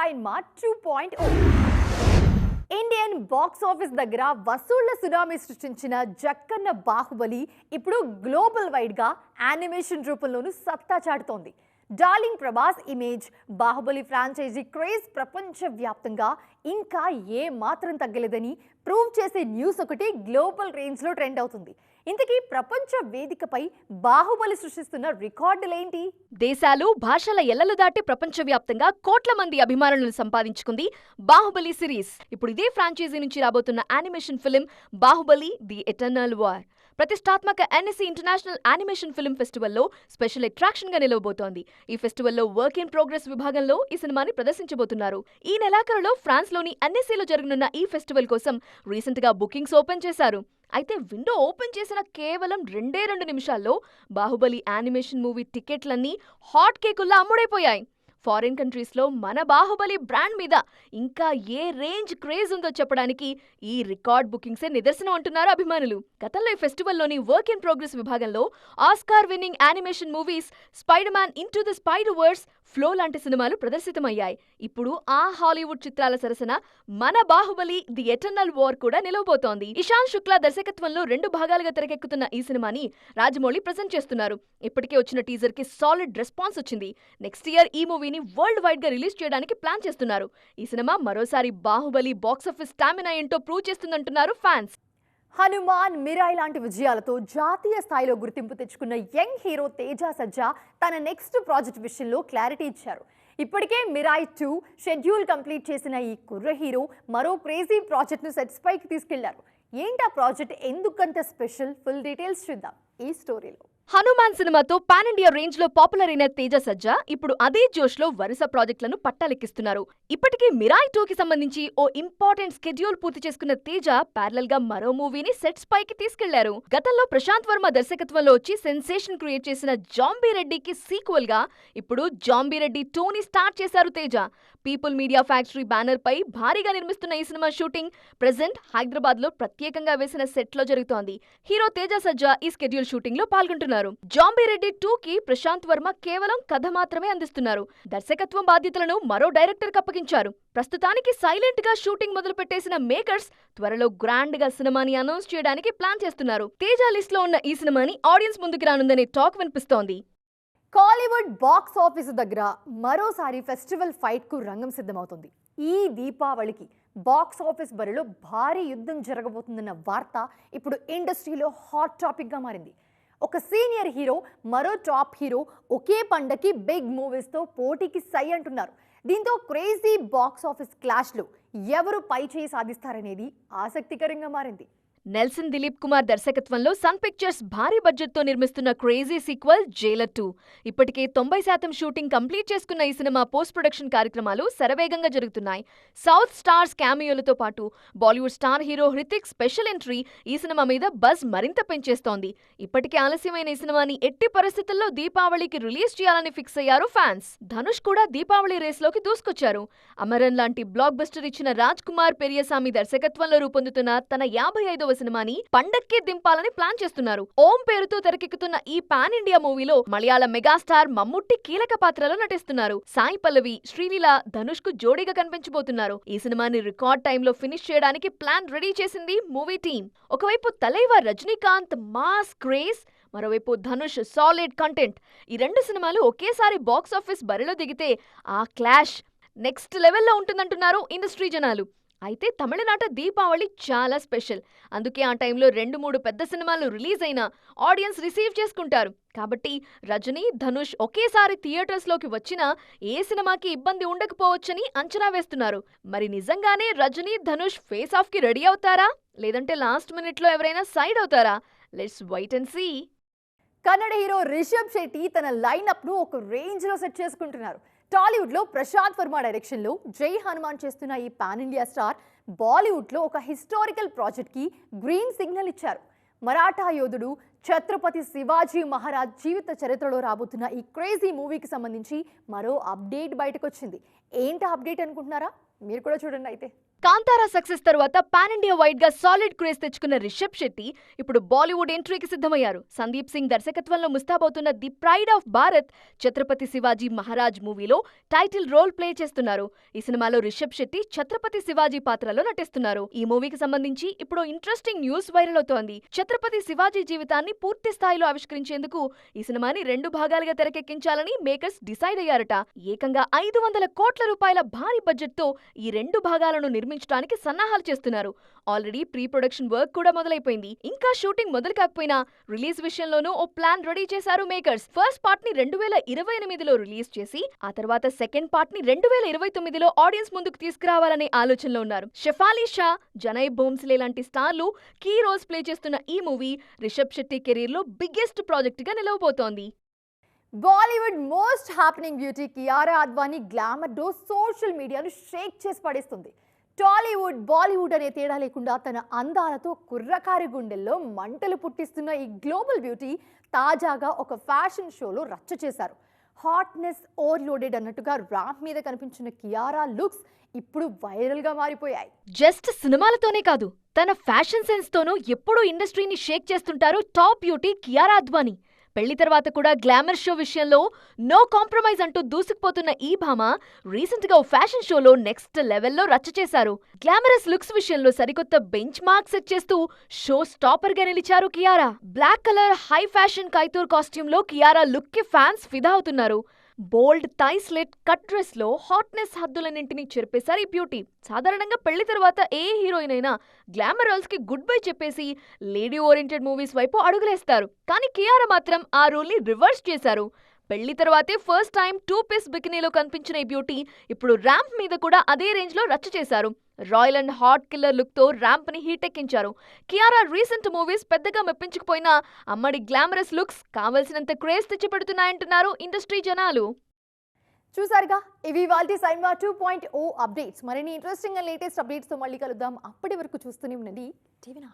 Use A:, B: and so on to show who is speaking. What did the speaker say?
A: సైన్మా 2.0 Indian box office దగ్గర వసూళ్ల tsunami సృష్టించిన జక్కన్న బాహుబలి ఇప్పుడు గ్లోబల్ వైడ్ గా యానిమేషన్ రూపంలోనూ సత్తా చాటుతోంది. Darling Prabhas image, Baahubali franchise craze ప్రపంచవ్యాప్తంగా ఇంకా ఏ మాత్రం తగ్గలేదని ప్రూవ్ చేసే న్యూస్ ఒకటి గ్లోబల్ రేంజ్ లో ట్రెండ్ అవుతుంది. ఇంతకీ ప్రపంచ వేదికపై బాహుబలి సృష్టిస్తున్న రికార్డులేంటి?
B: దేశాలు, భాషల ఎల్లలు దాటి ప్రపంచవ్యాప్తంగా కోట్ల మంది అభిమానులను సంపాదించుకుంది బాహుబలి సిరీస్. ఇప్పుడు ఇదే ఫ్రాంచైజీ నుంచి రాబోతున్న animation film Baahubali the eternal war ప్రతిష్టాత్మక ఎన్ఎస్సీ ఇంటర్నేషనల్ యానిమేషన్ ఫిల్మ్ ఫెస్టివల్లో స్పెషల్ అట్రాక్షన్ గా నిలవబోతోంది. ఈ ఫెస్టివల్లో వర్క్ ఇన్ ప్రోగ్రెస్ విభాగంలో ఈ సినిమాని ప్రదర్శించబోతున్నారు. ఈ నెలాఖరులో ఫ్రాన్స్ లోని ఎన్ఎస్సీలో జరగనున్న ఈ ఫెస్టివల్ కోసం రీసెంట్ గా బుకింగ్స్ ఓపెన్ చేశారు. అయితే విండో ఓపెన్ చేసిన కేవలం 2 నిమిషాల్లో బాహుబలి యానిమేషన్ మూవీ టికెట్లన్నీ హాట్ కేకుల్లా అమ్ముడైపోయాయి. ఫారిన్ కంట్రీస్లో మన బాహుబలి బ్రాండ్ మీద ఇంకా ఏ రేంజ్ క్రేజ్ ఉందో చెప్పడానికి ఈ రికార్డ్ బుకింగ్సే నిదర్శనం అంటున్నారు అభిమానులు. గతంలో ఈ ఫెస్టివల్లోని వర్క్ ఇన్ ప్రోగ్రెస్ విభాగంలో Oscar winning animation movies Spider Man into the Spider Verse, Flow లాంటి సినిమాలు ప్రదర్శితమయ్యాయి. ఇప్పుడు ఆ హాలీవుడ్ చిత్రాల సరసన మన బాహుబలి ది ఎటర్నల్ వార్ కూడా నిలవబోతోంది. ఇషాన్ శుక్లా దర్శకత్వంలో 2 భాగాలుగా తెరకెక్కుతున్న ఈ సినిమాని రాజమౌళి ప్రెజెంట్ చేస్తున్నారు. ఇప్పటికే వచ్చిన టీజర్ కి సాలిడ్ రెస్పాన్స్ వచ్చింది. నెక్స్ట్ ఇయర్ ఈ మూవీని వరల్డ్ వైడ్ గా రిలీజ్ చేయడానికి ప్లాన్ చేస్తున్నారు. ఈ సినిమా మరోసారి బాహుబలి బాక్సాఫీస్ స్టామినా ఏంటో ప్రూవ్ చేస్తుందంటున్నారు ఫ్యాన్స్.
A: హనుమాన్, మిరాయ్ లాంటి విజయాలతో జాతీయ స్థాయిలో గుర్తింపు తెచ్చుకున్న యంగ్ హీరో తేజ సజ్జా తన నెక్స్ట్ ప్రాజెక్ట్ విషయంలో క్లారిటీ ఇచ్చారు. ఇప్పటికే మిరాయ్ 2 షెడ్యూల్ కంప్లీట్ చేసిన ఈ కుర్ర హీరో మరో క్రేజీ ప్రాజెక్ట్ను సెట్స్ పైకి తీసుకెళ్లారు. ఏంటా ప్రాజెక్ట్, ఎందుకంత స్పెషల్? ఫుల్ డీటెయిల్స్ చూద్దాం ఈ స్టోరీలో.
B: హనుమాన్ సినిమాతో పాన్ ఇండియా రేంజ్ లో పాపులర్ అయిన తేజ సజ్జా ఇప్పుడు అదే జోష్ లో వరుస ప్రాజెక్టులను పట్టాలెక్కిస్తున్నారు. ఇప్పటికే మిరాయ్ 2 కి సంబంధించి ఓ ఇంపార్టెంట్ షెడ్యూల్ పూర్తి చేసుకున్న తేజ ప్యారలల్ గా మరో మూవీని సెట్స్ పైకి తీసుకెళ్లారు. గతంలో ప్రశాంత్ వర్మ దర్శకత్వంలో వచ్చి సెన్సేషన్ క్రియేట్ చేసిన జాంబీ రెడ్డికి సీక్వెల్ గా ఇప్పుడు జాంబీ రెడ్డి 2 ని స్టార్ట్ చేశారు Teja. People media factory banner పై భారీగా నిర్మిస్తున్న ఈ సినిమా షూటింగ్ ప్రెజెంట్ హైదరాబాద్ లో ప్రత్యేకంగా వేసిన సెట్ లో జరుగుతోంది. హీరో తేజ సజ్జా ఈ షెడ్యూల్ షూటింగ్ లో పాల్గొంటున్నారు. జాంబీ రెడ్డి 2 కి ప్రశాంత్ వర్మ కేవలం కథ మాత్రమే అందిస్తున్నారు. దర్శకత్వం బాధ్యతలను మరో డైరెక్టర్ కి అప్పగించారు. ప్రస్తుతానికి సైలెంట్ గా షూటింగ్ మొదలు పెట్టేసిన మేకర్స్ త్వరలో గ్రాండ్ గా సినిమాని అనౌన్స్ చేయడానికి ప్లాన్ చేస్తున్నారు. తేజ లిస్ట్ లో ఉన్న ఈ సినిమాని ఆడియన్స్ ముందుకు రానుందనే టాక్ వినిపిస్తోంది.
A: కాలీవుడ్ బాక్స్ ఆఫీస్ దగ్గర మరోసారి ఫెస్టివల్ ఫైట్ కు రంగం సిద్ధమవుతుంది. ఈ దీపావళికి బాక్స్ ఆఫీస్ బరిలో భారీ యుద్ధం జరగబోతుందన్న వార్త ఇప్పుడు ఇండస్ట్రీలో హాట్ టాపిక్ గా మారింది. ఒక సీనియర్ హీరో, మరో టాప్ హీరో ఒకే పండకి బిగ్ మూవీస్తో పోటీకి సై అంటున్నారు. దీంతో క్రేజీ బాక్స్ ఆఫీస్ క్లాష్లో ఎవరు పై చేయి సాధిస్తారనేది ఆసక్తికరంగా మారింది.
B: నెల్సన్ దిలీప్ కుమార్ దర్శకత్వంలో సన్ పిక్చర్స్ భారీ బడ్జెట్ తో నిర్మిస్తున్న క్రేజీ సీక్వెల్ జైలర్ 2 ఇప్పటికే 90% షూటింగ్ కంప్లీట్ చేసుకున్న ఈ సినిమా పోస్ట్ ప్రొడక్షన్ కార్యక్రమాలు శరవేగంగా జరుగుతున్నాయి. సౌత్ స్టార్స్ క్యామియోలతో పాటు Bollywood star hero Hrithik special entry ఈ సినిమా మీద బజ్ మరింత పెంచేస్తోంది. ఇప్పటికే ఆలస్యమైన ఈ సినిమాని ఎట్టి పరిస్థితుల్లో దీపావళికి రిలీజ్ చేయాలని ఫిక్స్ అయ్యారు ఫ్యాన్స్. ధనుష్ కూడా దీపావళి రేస్ లోకి దూసుకొచ్చారు. అమరన్ లాంటి బ్లాక్ బస్టర్ ఇచ్చిన రాజ్ కుమార్ పెరియసామి దర్శకత్వంలో రూపొందుతున్న తన 55వ సినిమాని పండక్కే దింపాలని ప్లాన్ చేస్తున్నారు. ఓం పేరుతో తెరకెక్కుతున్న ఈ పాన్ ఇండియా మూవీలో మలయాళ మెగాస్టార్ మమ్ముట్టి కీలక పాత్రలో నటిస్తున్నారు. సాయి పల్లవి, శ్రీలీల ధనుష్ కు జోడీగా కనిపించబోతున్నారు. ఈ సినిమాని రికార్డ్ టైంలో ఫినిష్ చేయడానికి ప్లాన్ రెడీ చేసింది మూవీ టీమ్. ఒకవైపు తలైవా రజనీకాంత్ మాస్ క్రేజ్, మరోవైపు ధనుష్ సాలిడ్ కంటెంట్. ఈ 2 సినిమాలు ఒకేసారి బాక్స్ ఆఫీస్ బరిలో దిగితే ఆ క్లాష్ నెక్స్ట్ లెవెల్లో ఉంటుందంటున్నారు ఇండస్ట్రీ జనాలు. అయితే తమిళనాట దీపావళి చాలా స్పెషల్. అందుకే ఆ టైంలో 2-3 పెద్ద సినిమాలు రిలీజ్ అయినా ఆడియన్స్ రిసీవ్ చేసుకుంటారు. కాబట్టి రజనీ, ధనుష్ ఒకేసారి థియేటర్స్లోకి వచ్చినా ఏ సినిమాకి ఇబ్బంది ఉండకపోవచ్చని అంచనా వేస్తున్నారు. మరి నిజంగానే రజనీ, ధనుష్ ఫేస్ ఆఫ్ కి రెడీ అవుతారా, లేదంటే లాస్ట్ మినిట్లో ఎవరైనా సైడ్ అవుతారా? Let's wait and see.
A: Kannada hero Rishab Shetty తన లైనప్ ను ఒక రేంజ్ లో సెట్ చేసుకుంటున్నారు. టాలీవుడ్ లో ప్రశాంత్ వర్మ డైరెక్షన్ లో జై హనుమాన్ చేస్తున్న ఈ పాన్ ఇండియా స్టార్ బాలీవుడ్ లో ఒక హిస్టారికల్ ప్రాజెక్ట్ కి గ్రీన్ సిగ్నల్ ఇచ్చారు. మరాఠా యోధుడు ఛత్రపతి శివాజీ మహారాజ్ జీవిత చరిత్రలో రాబోతున్న ఈ క్రేజీ మూవీకి సంబంధించి మరో అప్డేట్ బయటకొచ్చింది. ఏంటి అప్డేట్ అనుకుంటున్నారా? మీరు కూడా చూడండి అయితే.
B: కాంతారా సక్సెస్ తర్వాత పాన్ ఇండియా వైడ్ గా సాలిడ్ క్రేజ్ తెచ్చుకున్న రిషబ్ శెట్టి ఇప్పుడు బాలీవుడ్ ఎంట్రీకి సిద్ధమయ్యారు. సందీప్ సింగ్ దర్శకత్వంలో ముస్తాబవుతున్న the pride of Bharat Chhatrapati Shivaji Maharaj మూవీలో టైటిల్ రోల్ ప్లే చేస్తున్నారు. ఈ సినిమాలో రిషబ్ శెట్టి ఛత్రపతి శివాజీ పాత్రలో నటిస్తున్నారు. ఈ మూవీకి సంబంధించి ఇప్పుడు ఇంట్రెస్టింగ్ న్యూస్ వైరల్ అవుతోంది. ఛత్రపతి శివాజీ జీవితాన్ని పూర్తి స్థాయిలో ఆవిష్కరించేందుకు ఈ సినిమాని 2 భాగాలుగా తెరకెక్కించాలని మేకర్స్ డిసైడ్ అయ్యారట. ఏకంగా 500 కోట్ల రూపాయల భారీ బడ్జెట్ తో ఈ 2 భాగాలను నిర్మించడానికి సన్నాహాలు చేస్తున్నారు. ఆల్రెడీ ప్రీ ప్రొడక్షన్ వర్క్ కూడా మొదలైపోయింది. ఇంకా షూటింగ్ మొదలు కాకపోయినా రిలీజ్ విషయంలోనూ ఓ ప్లాన్ రెడీ చేశారు మేకర్స్. ఫస్ట్ పార్ట్ ని 2028లో రిలీజ్ చేసి ఆ తర్వాత సెకండ్ పార్ట్ ని 2029లో ఆడియన్స్ ముందుకు తీసుకురావాలనే ఆలోచనలో ఉన్నారు. షెఫాలీ షా, జనై భోంస్లే లాంటి స్టార్లు కీ రోల్స్ ప్లే చేస్తున్న ఈ మూవీ రిషబ్ శెట్టి కెరీర్ లో బిగ్గెస్ట్ ప్రాజెక్ట్ గా నిలవబోతోంది.
A: Bollywood most happening beauty Kiara Advani glamour dose social మీడియాను షేక్ చేసి పడేస్తుంది. టాలీవుడ్, బాలీవుడ్ అనే తేడా లేకుండా తన అందాలతో కుర్రకారి గుండెల్లో మంటలు పుట్టిస్తున్న ఈ గ్లోబల్ బ్యూటీ తాజాగా ఒక ఫ్యాషన్ షోలో రచ్చ చేశారు. హాట్నెస్ ఓవర్లోడెడ్ అన్నట్టుగా ర్యాంప్ మీద కనిపించిన కియారా లుక్స్ ఇప్పుడు వైరల్గా మారిపోయాయి.
B: జస్ట్ సినిమాలతోనే కాదు, తన ఫ్యాషన్ సెన్స్ తోనూ ఎప్పుడూ ఇండస్ట్రీని షేక్ చేస్తుంటారు టాప్ బ్యూటీ కియారా అద్వానీ. పెళ్లి తర్వాత కూడా గ్లామర్ షో విషయంలో నో కాంప్రమైజ్ అంటూ దూసుకుపోతున్న ఈ భామ రీసెంట్ గా ఓ ఫ్యాషన్ షోలో నెక్స్ట్ లెవెల్లో రచ్చ చేశారు. గ్లామరస్ లుక్స్ విషయంలో సరికొత్త బెంచ్ మార్క్ సెట్ చేస్తూ షో స్టాపర్ గా నిలిచారు Kiara. Black colour high fashion couture costume లో కియారా లుక్ కి ఫ్యాన్స్ ఫిదా అవుతున్నారు. Bold thigh slit cut dress లో హాట్నెస్ హద్దులన్నింటినీ చెరిపేశారు ఈ బ్యూటీ. సాధారణంగా పెళ్లి తర్వాత ఏ హీరోయిన్ అయినా గ్లామర్ రోల్స్ కి గుడ్ బై చెప్పేసి లేడీ ఓరియంటెడ్ మూవీస్ వైపు అడుగులేస్తారు. కానీ కియారా మాత్రం ఆ రూల్ ని రివర్స్ చేశారు. పెళ్లి తర్వాతే ఫస్ట్ టైం 2-piece బికినీలో కనిపించిన ఈ బ్యూటీ ఇప్పుడు ర్యాంప్ మీద కూడా అదే రేంజ్ లో రచ్చ చేశారు. Royal and hot killer look తో ర్యాంప్ ని హీట్ ఎక్కించారు. కియారా రీసెంట్ మూవీస్ పెద్దగా మెప్పించకపోయినా అమ్మడి గ్లామరస్ లుక్స్ కావలసినంత క్రేజ్ తెచ్చిపెడుతున్నాయంటున్నారు ఇండస్ట్రీ జనాలు.
A: చూసారుగా, ఇవి ఇవాల్టి సైన్మా 2.0 అప్డేట్స్. మరిన్ని ఇంట్రెస్టింగ్ అండ్ లేటెస్ట్ అప్డేట్స్ తో మళ్ళీ కలుద్దాం. అప్పటి వరకు చూస్తూనే ఉండండి టీవీ9.